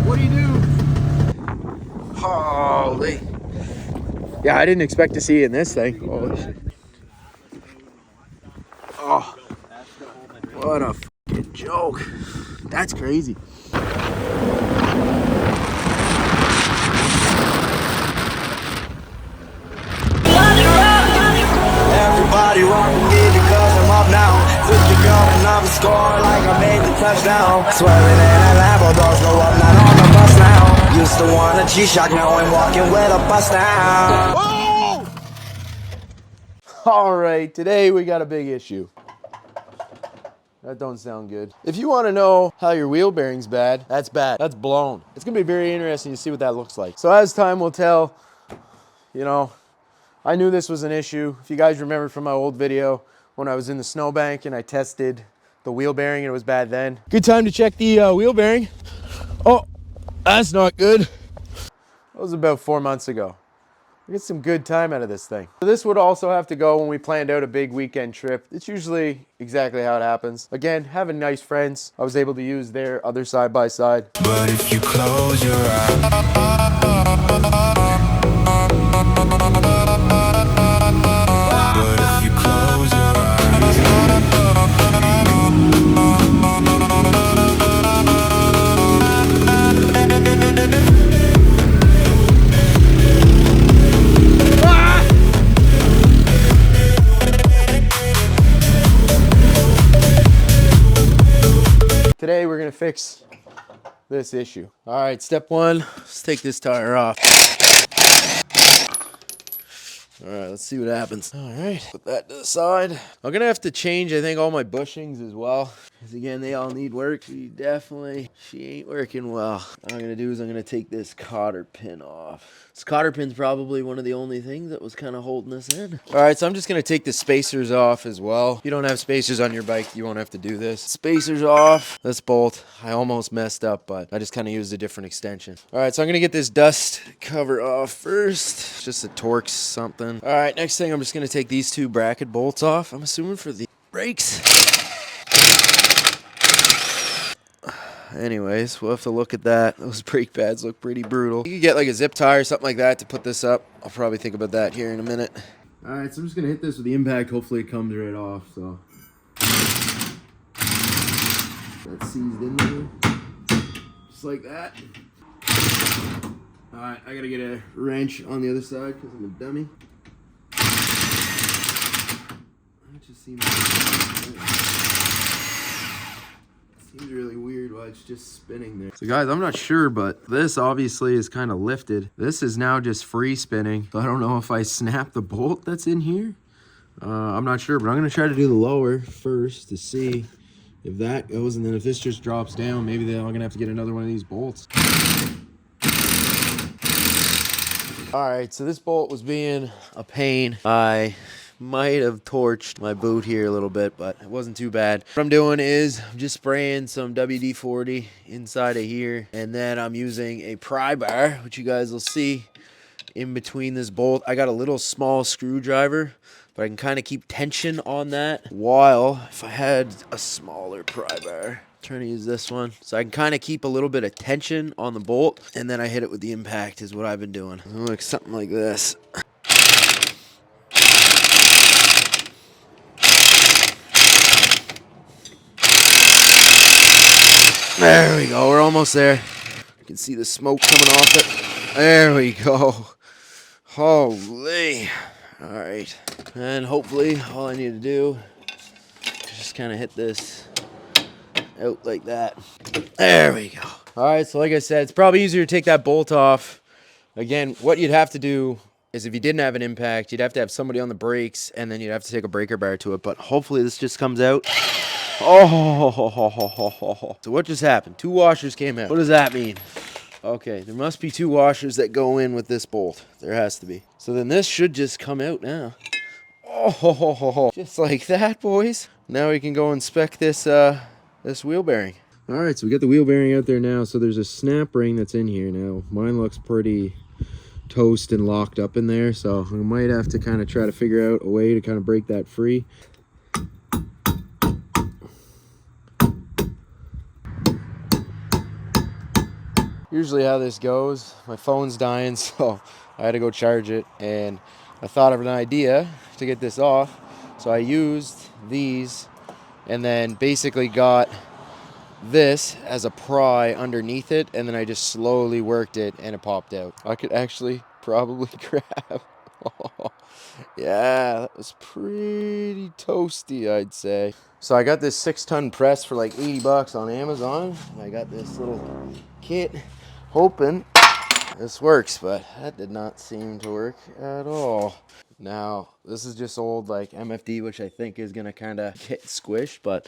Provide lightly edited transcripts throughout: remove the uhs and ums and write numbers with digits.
What do you do? Holy. Yeah, I didn't expect to see it in this thing. Holy shit. Oh, what a fucking joke. That's crazy. Everybody rockin' me because I'm up now. 50 going up the score like I made the touchdown. Swerving in a Lambo, doors go up, not on the bus now. Used to want a G-Shock, now I'm walking with a bus down. Oh! All right, today we got a big issue. That don't sound good. If you want to know how your wheel bearing's bad, that's bad. That's blown. It's gonna be very interesting to see what that looks like. So as time will tell, you know, I knew this was an issue. If you guys remember from my old video when I was in the snowbank and I tested the wheel bearing and it was bad then. Good time to check the wheel bearing. Oh, that's not good. That was about 4 months ago. I get some good time out of this thing. So this would also have to go when we planned out a big weekend trip. It's usually exactly how it happens. Again, having nice friends, I was able to use their other side-by-side. But if you close your eyes, but if you close your Today we're gonna fix this issue. All right, step one, let's take this tire off. All right, let's see what happens. All right, put that to the side. I'm gonna have to change, I think, all my bushings as well. Because again, they all need work. She ain't working well. What I'm gonna do is I'm gonna take this cotter pin off. This cotter pin's probably one of the only things that was kind of holding us in. All right, so I'm just gonna take the spacers off as well. If you don't have spacers on your bike, you won't have to do this. Spacers off. This bolt, I almost messed up, but I just kind of used a different extension. All right, so I'm gonna get this dust cover off first. Just a Torx something. All right, next thing, I'm just gonna take these two bracket bolts off. I'm assuming for the brakes. Anyways, we'll have to look at that. Those brake pads look pretty brutal. You could get like a zip tie or something like that to put this up. I'll probably think about that here in a minute. All right, so I'm just gonna hit this with the impact. Hopefully it comes right off, so. That's seized in there, just like that. All right, I gotta get a wrench on the other side because I'm a dummy. That just seems really weird why it's just spinning there. So guys, I'm not sure, but this obviously is kind of lifted. This is now just free spinning. So I don't know if I snap the bolt that's in here. I'm not sure, but I'm gonna try to do the lower first to see if that goes, and then if this just drops down, maybe then I'm gonna have to get another one of these bolts. All right, so this bolt was being a pain. I might have torched my boot here a little bit, but it wasn't too bad. What I'm doing is I'm just spraying some WD-40 inside of here, and then I'm using a pry bar, which you guys will see in between this bolt. I got a little small screwdriver, but I can kind of keep tension on that, while if I had a smaller pry bar, I'm trying to use this one, so I can kind of keep a little bit of tension on the bolt, and then I hit it with the impact is what I've been doing. Like something like this. There we go, we're almost there. You can see the smoke coming off it. There we go. Holy. All right, and hopefully all I need to do is just kind of hit this out like that. There we go. All right, so like I said, it's probably easier to take that bolt off. Again, what you'd have to do is if you didn't have an impact, you'd have to have somebody on the brakes, and then you'd have to take a breaker bar to it, but hopefully this just comes out. Oh, so what just happened? 2 washers came out. What does that mean? Okay, there must be 2 washers that go in with this bolt. There has to be. So then this should just come out now. Oh, just like that, boys. Now we can go inspect this this wheel bearing. All right, so we got the wheel bearing out there now. So there's a snap ring that's in here now. Mine looks pretty toast and locked up in there, so I might have to kind of try to figure out a way to kind of break that free. Usually how this goes, my phone's dying, so I had to go charge it, and I thought of an idea to get this off. So I used these and then basically got this as a pry underneath it, and then I just slowly worked it and it popped out. I could actually probably grab. Yeah, that was pretty toasty, I'd say. So I got this 6-ton press for like 80 bucks on Amazon. I got this little kit hoping this works, but that did not seem to work at all. Now, this is just old like MFD, which I think is gonna kind of get squished, but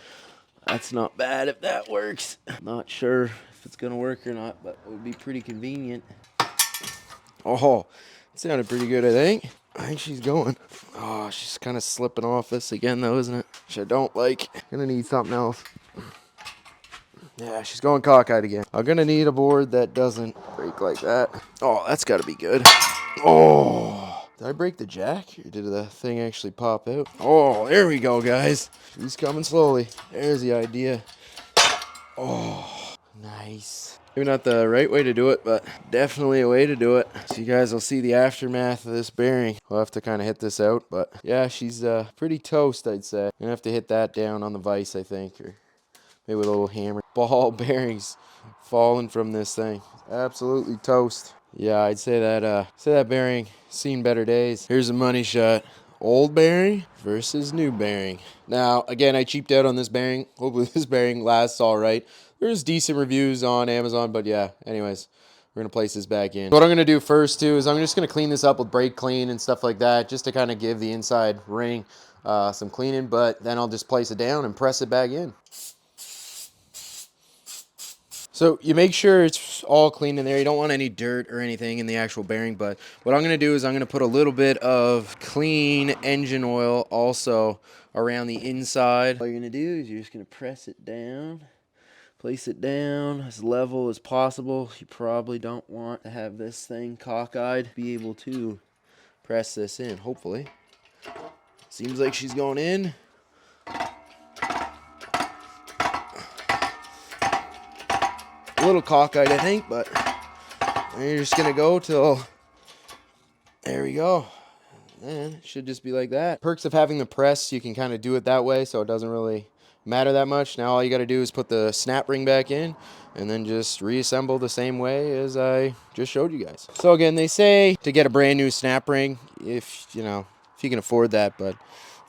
that's not bad if that works. Not sure if it's gonna work or not, but it would be pretty convenient. Oh, it sounded pretty good, I think. I think she's going. Oh, she's kind of slipping off this again though, isn't it? Which I don't like. Gonna need something else. Yeah, she's going cockeyed again. I'm gonna need a board that doesn't break like that. Oh, that's gotta be good. Oh, did I break the jack or did the thing actually pop out? Oh, there we go, guys. She's coming slowly. There's the idea. Oh, nice. Maybe not the right way to do it, but definitely a way to do it. So you guys will see the aftermath of this bearing. We'll have to kind of hit this out, but yeah, she's pretty toast, I'd say. I'm gonna have to hit that down on the vise, I think, or maybe with a little hammer. Ball bearings falling from this thing. Absolutely toast. Yeah, I'd say that bearing seen better days. Here's a money shot. Old bearing versus new bearing. Now, again, I cheaped out on this bearing. Hopefully this bearing lasts all right. There's decent reviews on Amazon, but yeah, anyways, we're gonna place this back in. What I'm gonna do first too is I'm just gonna clean this up with brake clean and stuff like that, just to kind of give the inside ring some cleaning, but then I'll just place it down and press it back in. So you make sure it's all clean in there. You don't want any dirt or anything in the actual bearing, but what I'm gonna do is I'm gonna put a little bit of clean engine oil also around the inside. All you're gonna do is you're just gonna press it down. Place it down as level as possible. You probably don't want to have this thing cockeyed. Be able to press this in, hopefully. Seems like she's going in. A little cockeyed, I think, but you're just gonna go till, there we go. And it should just be like that. Perks of having the press, you can kind of do it that way, so it doesn't really matter that much. Now all you got to do is put the snap ring back in and then just reassemble the same way as I just showed you guys. So again, they say to get a brand new snap ring if you can afford that, but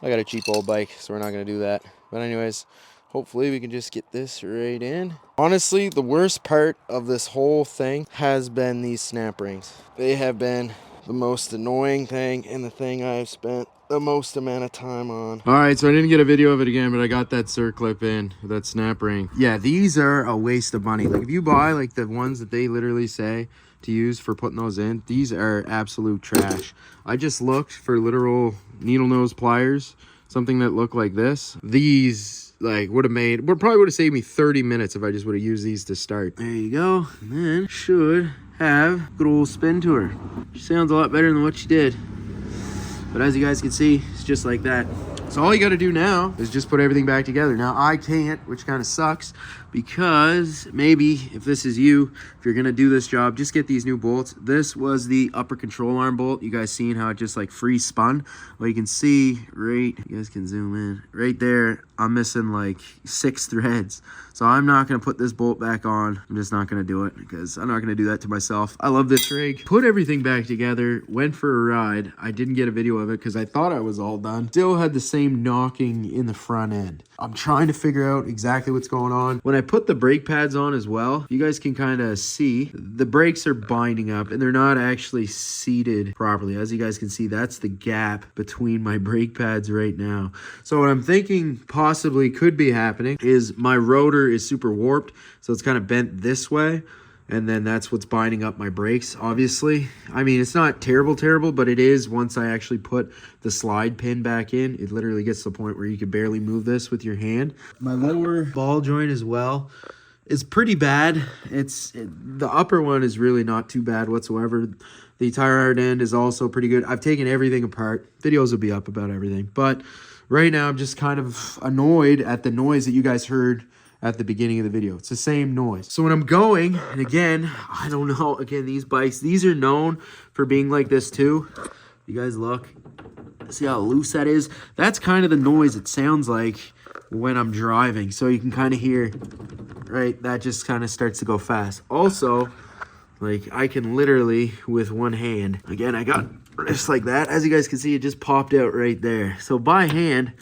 I got a cheap old bike, so we're not going to do that. But anyways, hopefully we can just get this right in. Honestly, the worst part of this whole thing has been these snap rings. They have been the most annoying thing and the thing I've spent the most amount of time on. All right, so I didn't get a video of it again, but I got that circlip in with that snap ring. Yeah, these are a waste of money. Like if you buy like the ones that they literally say to use for putting those in, these are absolute trash. I just looked for literal needle nose pliers, something that looked like this. These like probably would have saved me 30 minutes if I just would have used these to start. There you go, and then should have a good old spin to her. She sounds a lot better than what she did. But as you guys can see, it's just like that. So all you gotta do now is just put everything back together. Now I can't, which kind of sucks, because maybe if this is you, if you're gonna do this job, just get these new bolts. This was the upper control arm bolt. You guys seen how it just like free spun? Well, you can see right, you guys can zoom in, right there, I'm missing like 6 threads. So I'm not gonna put this bolt back on. I'm just not gonna do it because I'm not gonna do that to myself. I love this rig. Put everything back together, went for a ride. I didn't get a video of it because I thought I was all done. Still had the same knocking in the front end. I'm trying to figure out exactly what's going on. When I put the brake pads on as well, you guys can kind of see the brakes are binding up and they're not actually seated properly. As you guys can see, that's the gap between my brake pads right now. So what I'm thinking possibly could be happening is my rotor is super warped, so it's kind of bent this way, and then that's what's binding up my brakes. Obviously, I mean, it's not terrible, but it is once I actually put the slide pin back in. It literally gets to the point where you can barely move this with your hand. My lower ball joint as well is pretty bad. The upper one is really not too bad whatsoever. The tire iron end is also pretty good. I've taken everything apart. Videos will be up about everything, but right now I'm just kind of annoyed at the noise that you guys heard at the beginning of the video. It's the same noise. So when I'm going, and again, I don't know, again, these bikes, these are known for being like this too. You guys look, see how loose that is? That's kind of the noise it sounds like when I'm driving. So you can kind of hear, right, that just kind of starts to go fast. Also, like I can literally with one hand, again, I got just like that. As you guys can see, it just popped out right there. So by hand,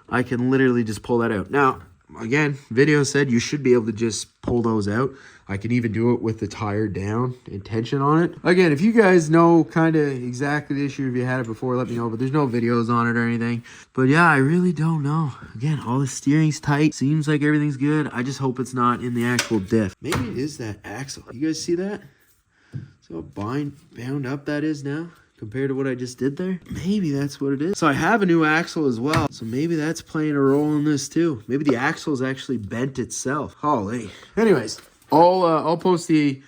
I can literally just pull that out. Now, again, video said you should be able to just pull those out. I can even do it with the tire down and tension on it. Again, if you guys know kind of exactly the issue, if you had it before, let me know. But there's no videos on it or anything. But yeah, I really don't know. Again, all the steering's tight. Seems like everything's good. I just hope it's not in the actual diff. Maybe it is that axle. You guys see that? See how bound up that is now compared to what I just did there? Maybe that's what it is. So I have a new axle as well. So maybe that's playing a role in this too. Maybe the axle is actually bent itself. Holy. Anyways, I'll post the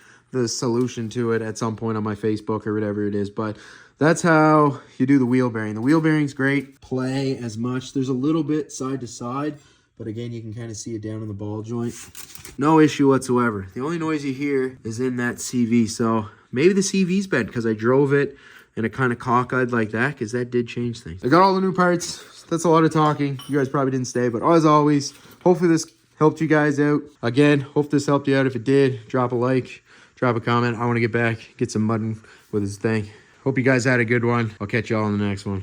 solution to it at some point on my Facebook or whatever it is. But that's how you do the wheel bearing. The wheel bearing's great. Play as much. There's a little bit side to side. But again, you can kind of see it down in the ball joint. No issue whatsoever. The only noise you hear is in that CV. So maybe the CV's bent because I drove it and it kind of cockeyed like that, because that did change things. I got all the new parts. That's a lot of talking. You guys probably didn't stay, but as always, hopefully this helped you guys out. Again, hope this helped you out. If it did, drop a like, drop a comment. I want to get back, get some mutton with this thing. Hope you guys had a good one. I'll catch y'all on the next one.